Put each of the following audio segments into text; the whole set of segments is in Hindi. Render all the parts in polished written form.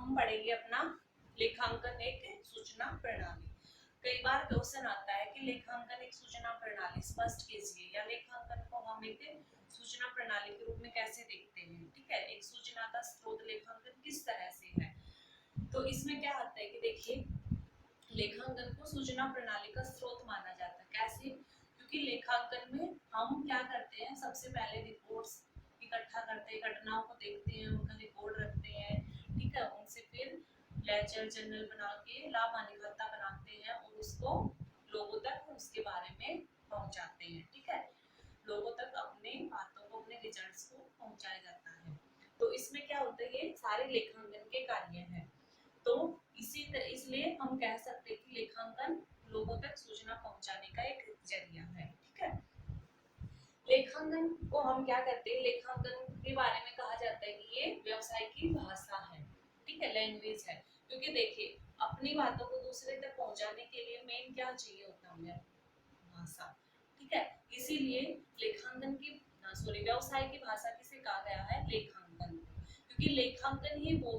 हम पढ़ेंगे अपना लेखांकन एक सूचना प्रणाली। कई बार क्वेश्चन आता है कि लेखांकन एक सूचना प्रणाली स्पष्ट कीजिए, या लेखांकन को हम एक सूचना प्रणाली के रूप में कैसे देखते हैं। ठीक है, एक सूचना का स्रोत लेखांकन किस तरह से है। तो इसमें क्या आता है कि देखिए, लेखांकन को सूचना प्रणाली का स्रोत माना जाता है। कैसे? क्योंकि लेखांकन में हम क्या करते हैं, सबसे पहले रिपोर्ट्स इकट्ठा करते हैं, घटनाओं को देखते हैं, उनका रिकॉर्ड रखते हैं। ठीक है, उनसे फिर लेजर जर्नल बना के लाभ हानि खाता बनाते हैं और उसको लोगों तक उसके बारे में पहुंचाते हैं। ठीक है, लोगों तक अपने बातों को, अपने रिजल्ट्स को पहुंचाया जाता है। तो इसमें क्या होता है, ये सारे लेखांकन के कार्य हैं। तो इसलिए हम कह सकते हैं कि लेखांकन लोगों तक सूचना पहुंचाने का एक जरिया है। ठीक है, लेखांकन को हम क्या करते हैं, लेखांकन के बारे में कहा जाता है कि ये व्यवसाय की भाषा है। ठीक है, लैंग्वेज है। क्योंकि देखिए, अपनी बातों को दूसरे तक पहुंचाने के लिए मेन क्या चाहिए होता है हमें, भाषा। ठीक है, इसीलिए लेखांकन की व्यवसाय की भाषा किसे कहा गया है, लेखांकन। क्योंकि लेखांकन ही वो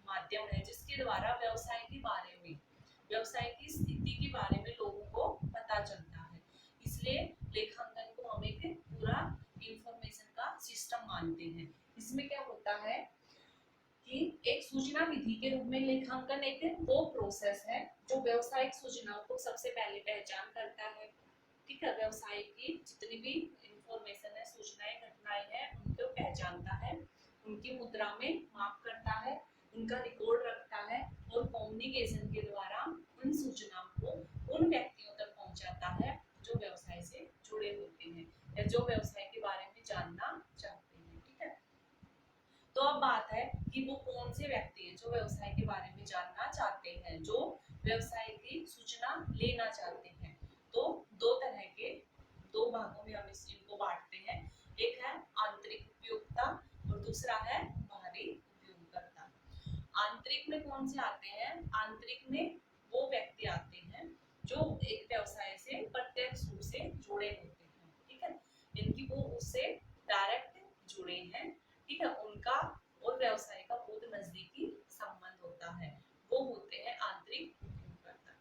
माध्यम है जिसके द्वारा व्यवसाय के बारे में, व्यवसाय की स्थिति के बारे में लोगों को पता चलता है। इसलिए लेखांकन को हम एक पूरा इंफॉर्मेशन का सिस्टम मानते हैं। इसमें क्या होता है कि एक सूचना विधि के रूप में लेखांकन एक वो प्रोसेस है जो व्यवसायिक सूचनाओं को सबसे पहले पहचान करता है। ठीक है, व्यवसाय की जितनी भी इंफॉर्मेशन है, सूचनाएं, घटनाएं हैं, उनको पहचानता है, उनकी मुद्रा में माप करता है, उनका रिकॉर्ड रखता है और कम्युनिकेशन के द्वारा उन सूचनाओं को उन व्यक्तियों तक पहुंचाता है जो व्यवसाय से जुड़े होते हैं या जो व्यवसाय के बारे में जानना चाहते हैं। ठीक है, तो अब बात है कि वो कौन से व्यक्ति हैं जो व्यवसाय के बारे में जानना चाहते हैं, जो व्यवसाय की सूचना लेना चाहते हैं। तो दो तरह के, दो भागों में हम इनको बांटते हैं। एक है आंतरिक उपयोक्ता और दूसरा है बाहरी उपयोगकर्ता। आंतरिक में कौन से आते हैं, आंतरिक में वो व्यक्ति आते हैं जो एक व्यवसाय से प्रत्यक्ष रूप से जुड़े होते हैं। ठीक है, इनकी वो उससे डायरेक्ट जुड़े हैं। ठीक है, उनका और व्यवसाय का बहुत नजदीकी संबंध होता है, वो होते हैं आंतरिक उपयोगकर्ता।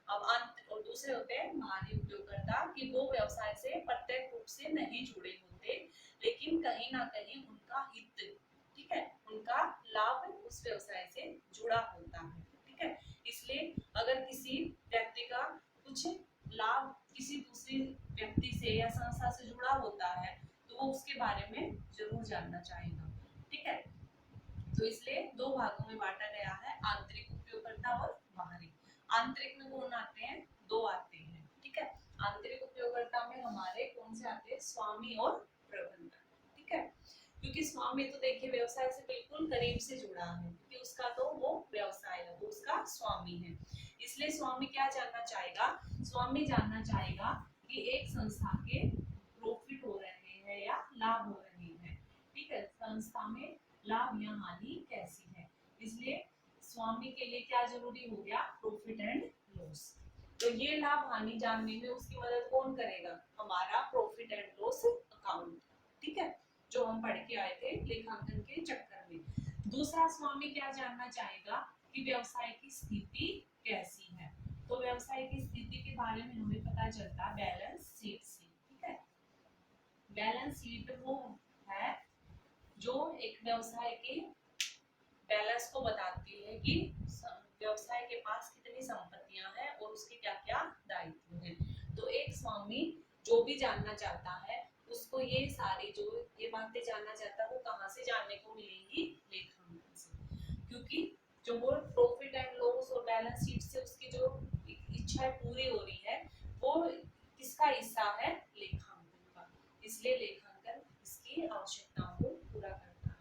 अब और दूसरे होते हैं बाहरी उपयोगकर्ता, कि वो व्यवसाय से प्रत्यक्ष रूप से नहीं जुड़े होते, लेकिन कहीं ना कहीं उनका हित, ठीक है, उनका लाभ उस व्यवसाय से जुड़ा होता है। ठीक है, इसलिए अगर किसी व्यक्ति का कुछ लाभ किसी दूसरी व्यक्ति से या संस्था से जुड़ा होता है तो वो उसके बारे में जरूर जानना चाहेगा। ठीक है, तो इसलिए दो भागों में बांटा गया है, आंतरिक उपयोगकर्ता और बाहरी। आंतरिक में कौन आते हैं, दो आते हैं। ठीक है, आंतरिक उपयोगकर्ता में हमारे कौन से आते हैं, स्वामी और प्रबंधक। ठीक है, क्योंकि स्वामी तो देखिए व्यवसाय से बिल्कुल करीब से जुड़ा है, क्योंकि उसका तो वो व्यवसाय है, वो उसका स्वामी है। इसलिए स्वामी क्या जानना चाहेगा, स्वामी जानना चाहेगा कि एक संस्था के प्रॉफिट हो रहे हैं या लाभ हो रहे हैं। ठीक है, संस्था में लाभ या हानि कैसी है। इसलिए स्वामी के लिए क्या जरूरी हो गया, प्रॉफिट एंड लॉस। तो ये लाभ हानि जानने में उसकी मदद कौन करेगा, हमारा प्रॉफिट एंड लॉस अकाउंट। ठीक है, जो हम पढ़ के आए थे लेखांकन के चक्कर में। दूसरा स्वामी क्या जानना चाहेगा कि व्यवसाय की स्थिति कैसी है। तो व्यवसाय की स्थिति के बारे में हमें पता चलता है बैलेंस शीट से। ठीक है, बैलेंस शीट वो है जो एक व्यवसाय के बैलेंस को बताती है कि व्यवसाय के पास कितनी संपत्तियां हैं और उसके क्या क्या दायित्व हैं। तो एक स्वामी जो भी जानना चाहता है उसको ये सारी जो ये बातें जानना चाहता है वो कहाँ से जानने को मिलेंगी, लेखांकन से। क्योंकि जो वो प्रॉफिट एंड लॉस और बैलेंस शीट से उसकी जो इच्छा पूरी हो रही है वो किसका हिस्सा है, लेखांकन का। इसलिए लेखांकन इसकी आवश्यकताओं को पूरा करता है।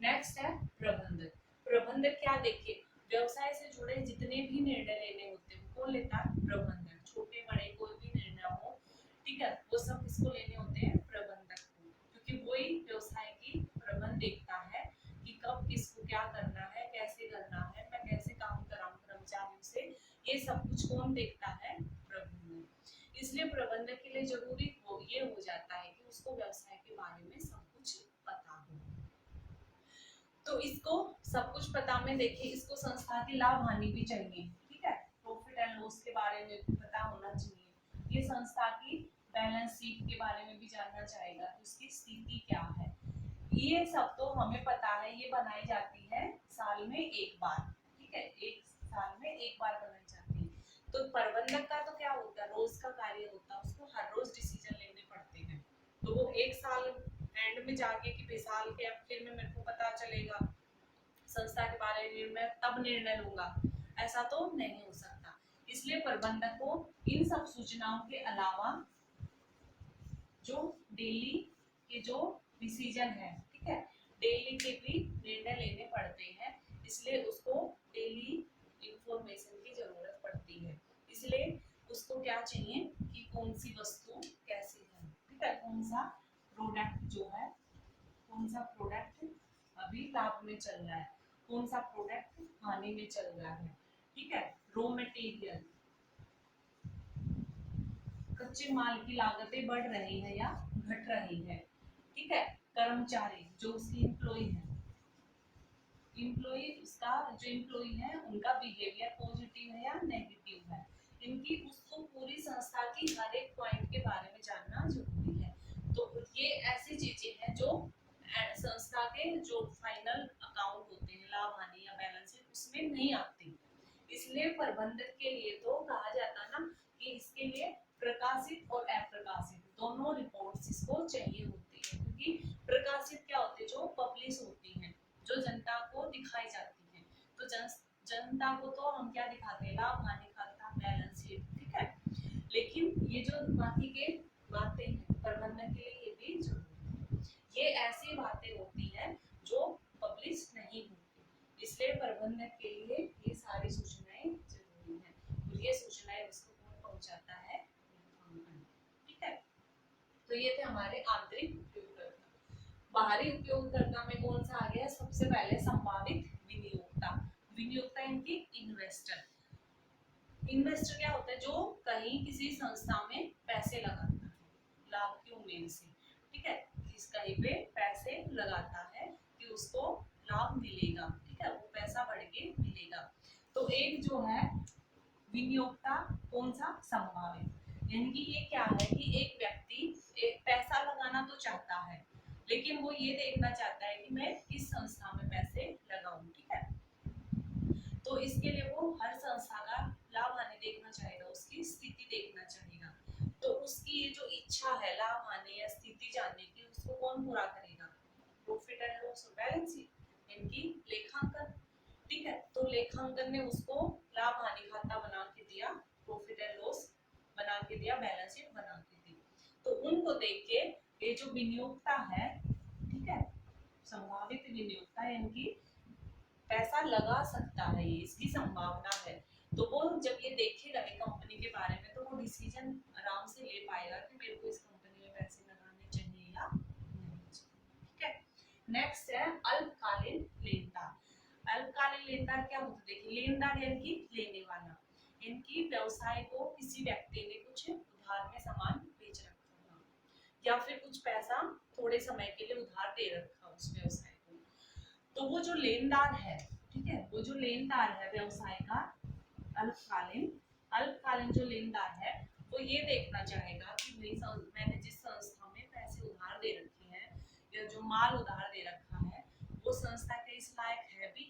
नेक्स्ट है प्रबंधक। प्रबंधक क्या, देखिए व्यवसाय से जुड़े जितने भी निर्णय लेने होते हैं कौन लेता है, प्रबंधक। छोटे बड़े कोई भी निर्णय हो, ठीक है, वो सब किसको लेने होते हैं, प्रबंधक को। क्योंकि वही व्यवसाय की प्रबंध देखता है कि कब किसको क्या करना है, कैसे करना है, मैं कैसे काम कराऊं कर्मचारियों से, ये सब कुछ कौन देखता है, प्रबंधक। इसलिए प्रबंधक के लिए जरूरी ये हो जाता है कि उसको व्यवसाय के बारे में सब कुछ पता हो। तो इसको सब कुछ पता में में देखिए इसको संस्था की लाभ हानि भी चाहिए, ठीक है, प्रॉफिट एंड लॉस के बारे में भी पता होना चाहिए। ये संस्था की बैलेंस शीट के बारे में भी जानना चाहेगा, तो उसकी स्थिति क्या है। ये सब तो हमें पता है, ये बनाई जाती है साल में एक बार, ठीक है, एक साल में एक बार बनाई जाती है। तो प्रबंधक का तो क्या होता है, रोज का कार्य होता है, उसको हर रोज डिसीजन लेने पड़ते हैं। तो वो एक साल एंड में जाके कि साल के आखिर में मेरे को पता चलेगा संस्था के बारे में, मैं तब निर्णय लूंगा, ऐसा तो नहीं हो सकता। इसलिए प्रबंधक को इन सब सूचनाओं के अलावा जो डेली के जो डिसीजन है, ठीक है, डेली के भी निर्णय लेने पड़ते हैं, इसलिए उसको डेली इंफॉर्मेशन की जरूरत पड़ती है। इसलिए उसको क्या चाहिए कि कौन सी वस्तु कैसी है, ठीक है, कौन सा प्रोडक्ट जो है, कौन सा प्रोडक्ट अभी लाभ में चल रहा है, कौन सा प्रोडक्ट हानि में चल रहा है, ठीक है। रॉ मटेरियल, कच्चे माल की लागतें बढ़ रही है या घट रही है, ठीक है। कर्मचारी जो उसकी एम्प्लॉय है, एम्प्लॉय उसका जो एम्प्लॉय है उनका बिहेवियर पॉजिटिव है या नेगेटिव है, इनकी उसको पूरी संस्था की हर एक पॉइंट के बारे में जानना जरूरी है। तो ये ऐसी चीजें हैं जो संस्था के जो फाइनल अकाउंट होते हैं, लाभ हानि या बैलेंस शीट, उसमें नहीं आती। इसलिए प्रबंधक के लिए तो कहा जाता ना कि इसके लिए प्रकाशित और अप्रकाशित दोनों रिपोर्ट्स इसको चाहिए होती है, क्योंकि प्रकाशित क्या होती है, जो पब्लिश होती है, जो जनता को दिखाई जाती है। तो जनता को तो हम क्या दिखाते हैं, लाभ हानि खाता, बैलेंस शीट, ठीक है। लेकिन ये जो बाकी के बातें हैं प्रबंधन के लिए ये भी जरूरी है। ये ऐसी बातें होती हैं जो पब्लिश नहीं होती, इसलिए प्रबंधक के लिए ये सारी सूचनाएं जरूरी हैं। और ये सूचनाएं उसको कौन पहुंचाता है, ठीक है। तो ये थे हमारे आंतरिक उपयोगकर्ता। बाहरी उपयोगकर्ता में कौन सा आ गया, सबसे पहले संभावित विनियोक्ता। विनियोक्ता इनकी इन्वेस्टर। इन्वेस्टर क्या होता है, जो कहीं किसी संस्था में पैसे लगाता है लाभ की उम्मीद से, ठीक है, किस कहीं पे पैसे लगाता है कि उसको लाभ मिलेगा, ठीक है, वो पैसा बढ़ के मिलेगा। तो एक जो है विनियोक्ता, कौन सा, संभावित, यानी कि ये क्या है कि एक व्यक्ति एक पैसा लगाना तो चाहता है, लेकिन वो ये देखना चाहता है कि मैं किस संस्था में पैसे लगाऊं, ठीक है। तो इसके लिए वो हर संस्था का लाभ हानि देखना चाहेगा, उसकी स्थिति देखना चाहेगा। तो उसकी ये जो इच्छा है लाभ हानि या स्थिति जानने की, उसको कौन पूरा करेगा, प्रॉफिट एंड लॉस और बैलेंस शीट, इनकी लेखांकन, ठीक है। तो लेखांकन ने उसको लाभ हानि खाता बना के दिया, प्रॉफिट एंड लॉस बना के दिया, बैलेंस शीट बना के दी। तो उनको देख के ये जो विनियोक्ता है, ठीक है, संभावित विनियोक्ता, इनकी पैसा लगा सकता है, ये इसकी संभावना है। तो वो जब ये देखेगा एक कंपनी के बारे में, तो वो डिसीजन आराम से ले पाएगा कि मेरे को इस कंपनी में पैसे लगाने चाहिए या नहीं, ठीक है। नेक्स्ट है अल्पकालीन लेनदार। अल्पकालीन लेनदार क्या होता है, देखिए लेनदार यानी कि लेने वाला, इनकी व्यवसाय को किसी व्यक्ति ने कुछ उधार में सामान बेच रखा था या फिर कुछ पैसा थोड़े समय के लिए उधार दे रखा उस व्यवसाय को। तो वो जो लेनदार है, ठीक है, वो जो लेनदार है व्यवसाय का अल्पकालीन, अल्पकालीन जो लेनदार है, वो ये देखना चाहेगा कि भाई मैंने जिस संस्था में पैसे उधार दे रखे हैं या जो माल उधार दे रखा है, वो संस्था के इस लायक है भी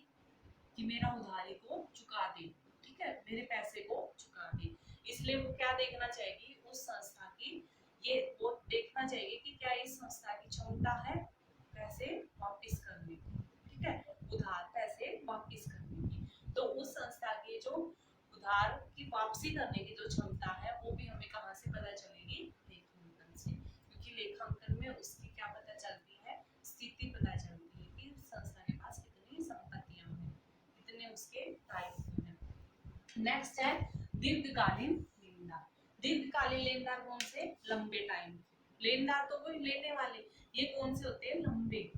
कि मेरा उधारी को चुका दे, ठीक है, मेरे पैसे को चुका दे। इसलिए वो क्या देखना चाहेगी उस संस्था की, ये वो देखना चाहिए कि क्या इस संस्था की क्षमता है पैसे वापस करने की, ठीक है, उधार पैसे वापस करने की। तो उस संस्था की जो उधार की वापसी करने की जो क्षमता है, वो भी हमें कहाँ से पता चलेगी, लेखांकन से, क्योंकि लेखांकन में उसकी क्या पता चलती है, स्थिति पता चलती है कि उस संस्था के पास कितनी संपत्तियां हैं, कितने उसके दायित्व हैं। नेक्स्ट है दीर्घकालीन लेनदार। दीर्घकालीन लेनदार कौन से, लंबे टाइम लेनदार, तो वही लेने वाले, ये कौन से होते हैं, लंबे,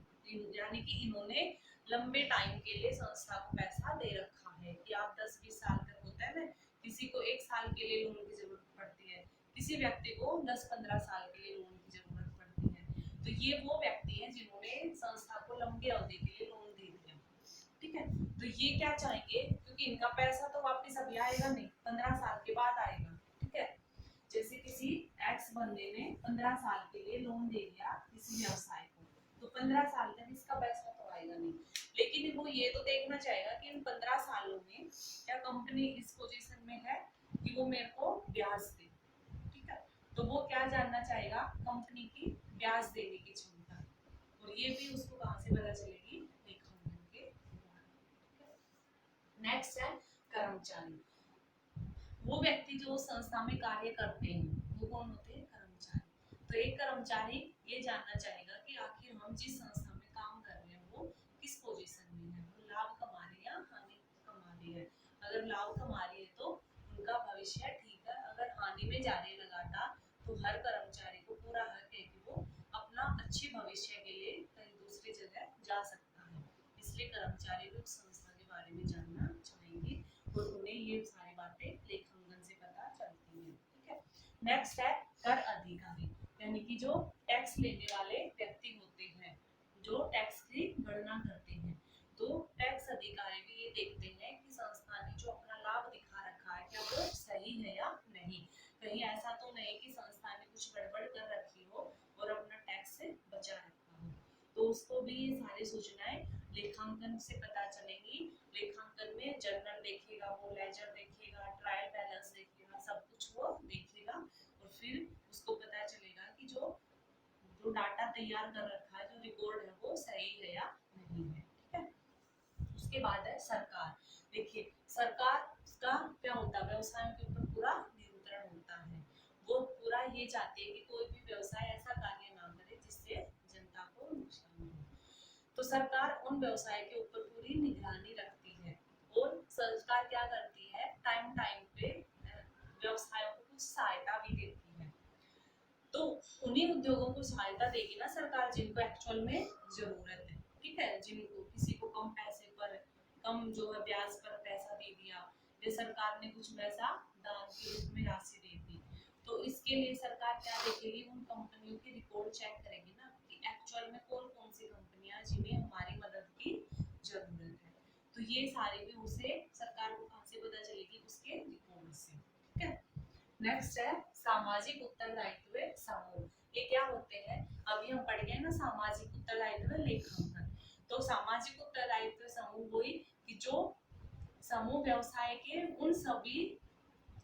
यानी कि इन्होंने लंबे टाइम के लिए संस्था को पैसा दे रखा है कि आप 10-20 साल तक, होता है ना, किसी को 1 साल के लिए लोन की जरूरत पड़ती है, किसी व्यक्ति को 10-15 साल के लिए लोन की जरूरत पड़ती है। तो ये वो व्यक्ति हैं जिन्होंने संस्था को लंबी अवधि के लिए लोन दे दिया, ठीक है। तो तो ये क्या चाहेंगे, क्योंकि इनका पैसा तो वापस अभी आएगा नहीं, 15 साल के बाद आएगा, ठीक है। जैसे किसी एक्स बंदे ने 15 साल के लिए लोन दे दिया किसी व्यवसाय को, तो 15 साल तक इसका पैसा तो आएगा नहीं, लेकिन वो ये तो देखना चाहेगा कि इन 15 सालों में क्या कंपनी इस पोजीशन में है कि वो मेरे को ब्याज दे, ठीक है। तो वो क्या जानना चाहेगा, कंपनी की ब्याज देने की क्षमता, और ये भी उसको कहाँ से पता चलेगी, लेखांकन के द्वारा। नेक्स्ट है कर्मचारी। वो व्यक्ति जो उस संस्था में कार्य करते हैं वो कौन होते हैं, कर्मचारी। तो एक कर्मचारी ये जानना चाहेगा कि आखिर हम जिस संस्था में काम कर रहे हैं वो किस पोजीशन में है, वो लाभ कमा रहे हैं या हानि कमा रही है। अगर लाभ कमा रही है तो उनका भविष्य ठीक है, अगर हानि में जा रही है लगातार तो हर कर्मचारी को पूरा हक है कि वो अपना अच्छे भविष्य के लिए कहीं दूसरी जगह जा सकता है। इसलिए कर्मचारी भी उस संस्था के बारे में जानना चाहेंगे और उन्हें ये सारी बातें लेखांकन से पता चलती है, ठीक है। नेक्स्ट है कर अधिकारी, यानी कि जो टैक्स लेने वाले व्यक्ति होते हैं, जो टैक्स की गणना करते हैं। तो टैक्स अधिकारी भी ये देखते हैं कि संस्था ने जो अपना लाभ दिखा रखा है क्या वो सही है या नहीं, कहीं ऐसा तो नहीं कि संस्था ने कुछ गड़बड़ कर रखी हो और अपना टैक्स से बचा रखा हो। तो उसको भी ये सारी सूचनाएं लेखांकन से पता चलेंगी। लेखांकन में जर्नल देखेगा, वो लेजर देखेगा, ट्रायल बैलेंस देखेगा, सब कुछ वो देखेगा और फिर उसको पता चलेगा कि जो जो डाटा तैयार कर रखा है, जो रिकॉर्ड है वो सही है या नहीं है, ठीक है। उसके बाद है सरकार। देखिए सरकार का क्या होता है, व्यवसायों के ऊपर पूरा नियंत्रण होता है। वो पूरा ये चाहती है कि कोई भी व्यवसाय ऐसा कार्य ना करे जिससे जनता को नुकसान हो। तो सरकार उन व्यवसाय के ऊपर पूरी निगरानी रखती है और सरकार क्या करती है, टाइम टाइम पे व्यवसायों को कुछ सहायता भी देती है। तो उन्हीं उद्योगों को सहायता देगी ना सरकार जिनको एक्चुअल में जरूरत है, ठीक है। जिनको किसी को कम पैसे पर, कम जो है ब्याज पर पैसा दे दिया, या सरकार ने कुछ पैसा दान के रूप में राशि दे दी, तो इसके लिए सरकार क्या देखेगी, उन कंपनियों की रिकॉर्ड चेक करेगी ना कि एक्चुअल में कौन कौन सी कंपनियां जिन्हें हमारी मदद की जरूरत है। तो ये सारी भी उसे सरकार को कहाँ से पता चलेगी, उसके रिकॉर्ड से, ठीक है। नेक्स्ट है सामाजिक उत्तरदायित्व समूह। ये क्या होते हैं, अभी हम पढ़ गए ना सामाजिक उत्तरदायित्व लेखांकन। तो सामाजिक उत्तरदायित्व समूह वही कि जो समूह व्यवसाय के उन सभी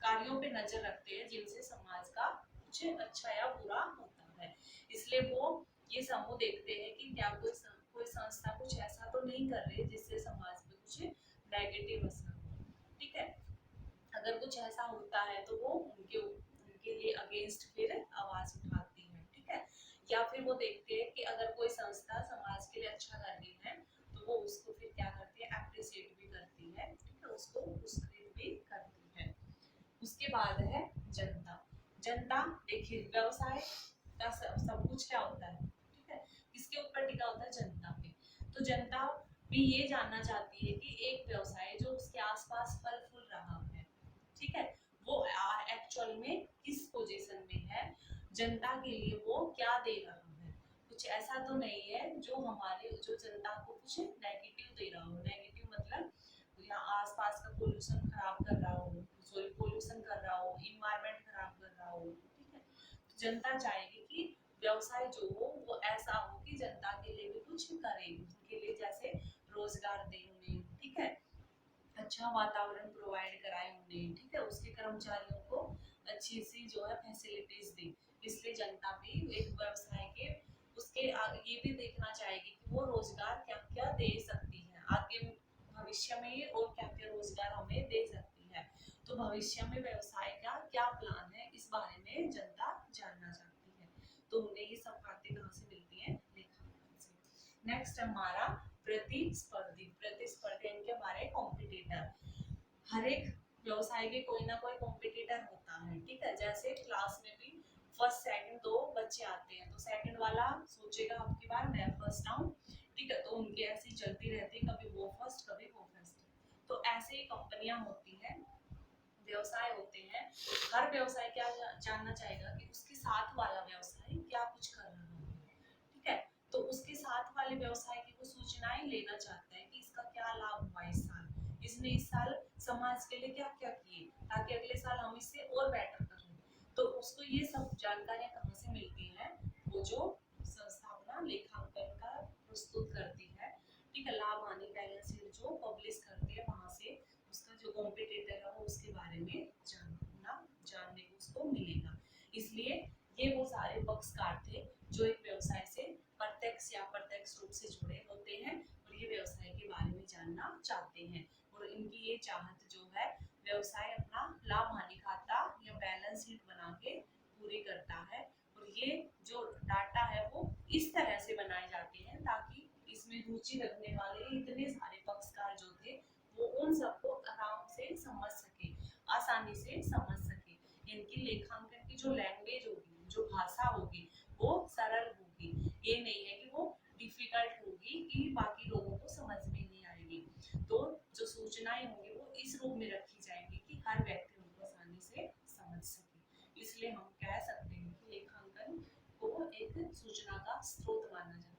कार्यों पे नजर रखते हैं जिनसे समाज का कुछ अच्छा या बुरा होता है। इसलिए वो ये समूह देखते हैं कि क्या कोई संस्था कुछ ऐसा तो नहीं कर रही जिससे समाज पे कुछ नेगेटिव असर हो, ठीक है। अगर कुछ ऐसा होता है तो वो उनके लिए अगेंस्ट फिर आवाज उठाती है, ठीक है। या फिर वो देखते हैं कि अगर कोई संस्था समाज के लिए अच्छा कर रही है तो वो उसको फिर क्या करती है, अप्रिशिएट भी करती है, ठीक है, उसको पुरस्कृत भी करती है। उसके बाद है जनता। जनता देखिए व्यवसाय का सब कुछ क्या होता है, ठीक है, किसके ऊपर टिका होता है, जनता पे। तो जनता भी ये जानना चाहती है कि एक व्यवसाय जो उसके आसपास फल फूल रहा है, ठीक है, वो एक्चुअल में किस पोजीशन में है, जनता के लिए वो क्या दे रहा है। कुछ ऐसा तो नहीं है जो हमारे जो जनता को कुछ नेगेटिव दे रहा हो, नेगेटिव मतलब यहाँ आसपास का पोल्यूशन खराब कर रहा हो, सॉइल पोल्यूशन कर रहा हो, इन्वायरमेंट खराब कर रहा हो, ठीक है। तो जनता चाहेगी कि व्यवसाय जो हो वो ऐसा हो कि जनता के लिए भी कुछ करे, उनके लिए जैसे रोजगार दे उन्हें, ठीक है, अच्छा वातावरण प्रोवाइड कराए उन्हें, ठीक है, उसके कर्मचारियों को अच्छी सी जो है फैसिलिटीज दे। इसलिए जनता भी एक व्यवसाय के उसके आगे ये भी देखना चाहेगी कि वो रोजगार क्या क्या दे सकती है आगे भविष्य में, और क्या क्या रोजगार हमें दे सकती है। तो भविष्य में व्यवसाय का क्या प्लान है इस बारे में जनता जानना चाहती है। तो उन्हें ये सब बातें कहाँ से मिलती है, लेखांकन से। नेक्स्ट हमारा प्रतिस्पर्धी। प्रतिस्पर्धी इनके हमारे कॉम्पिटिटर। हर एक व्यवसाय के कोई ना कोई कॉम्पिटिटर होता है, ठीक है। जैसे क्लास में भी फर्स्ट सेकंड दो बच्चे आते हैं तो सेकंड वाला सोचेगा अब की बार मैं फर्स्ट आऊं, ठीक है, तो उनकी ऐसी चलती रहती है, कभी वो फर्स्ट कभी वो फर्स्ट। तो ऐसे ही कंपनियां होती हैं, व्यवसाय होते हैं। हर व्यवसाय क्या जानना चाहेगा कि उसके साथ वाला व्यवसाय क्या कुछ कर रहा है, ठीक है। तो उसके साथ वाले व्यवसाय की वो सूचनाएं लेना चाहता है कि इसका क्या लाभ हुआ इस साल इसने इस साल समाज के लिए क्या क्या किए, ताकि अगले साल हम इससे और बेटर करें। तो उसको ये सब जानकारियां कहाँ से मिलती हैं, वो जो संस्था अपना लेखांकन का प्रस्तुत करती है, ठीक है, लाभ हानि बैलेंस शीट जो पब्लिश करती है, वहां से उसका जो कॉम्पिटिटर है वो उसके बारे में जानने को उसको मिलेगा। इसलिए ये वो सारे पक्षकार थे जो एक व्यवसाय से प्रत्यक्ष या अप्रत्यक्ष रूप से जुड़े होते हैं और ये व्यवसाय के बारे में जानना चाहते हैं, और इनकी ये चाहत जो है व्यवसाय अपना लाभ हानि खाता या बैलेंस शीट बना के पूरी करता है। और ये जो डाटा है वो इस तरह से बनाए जाते हैं ताकि इसमें रुचि रखने वाले इतने सारे पक्षकार जो थे वो उन सबको आराम से समझ सके, आसानी से समझ सके। इनकी लेखांकन की जो लैंग्वेज होगी, जो भाषा होगी, वो सरल होगी। ये नहीं है कि वो डिफिकल्ट होगी कि बाकी लोगों को समझ में नहीं आएगी। तो जो सूचनाएं होंगी वो इस रूप में रखी जाएंगी कि हर व्यक्ति उनको आसानी से समझ सके। इसलिए हम कह सकते हैं कि लेखांकन को एक सूचना का स्रोत माना जाता है।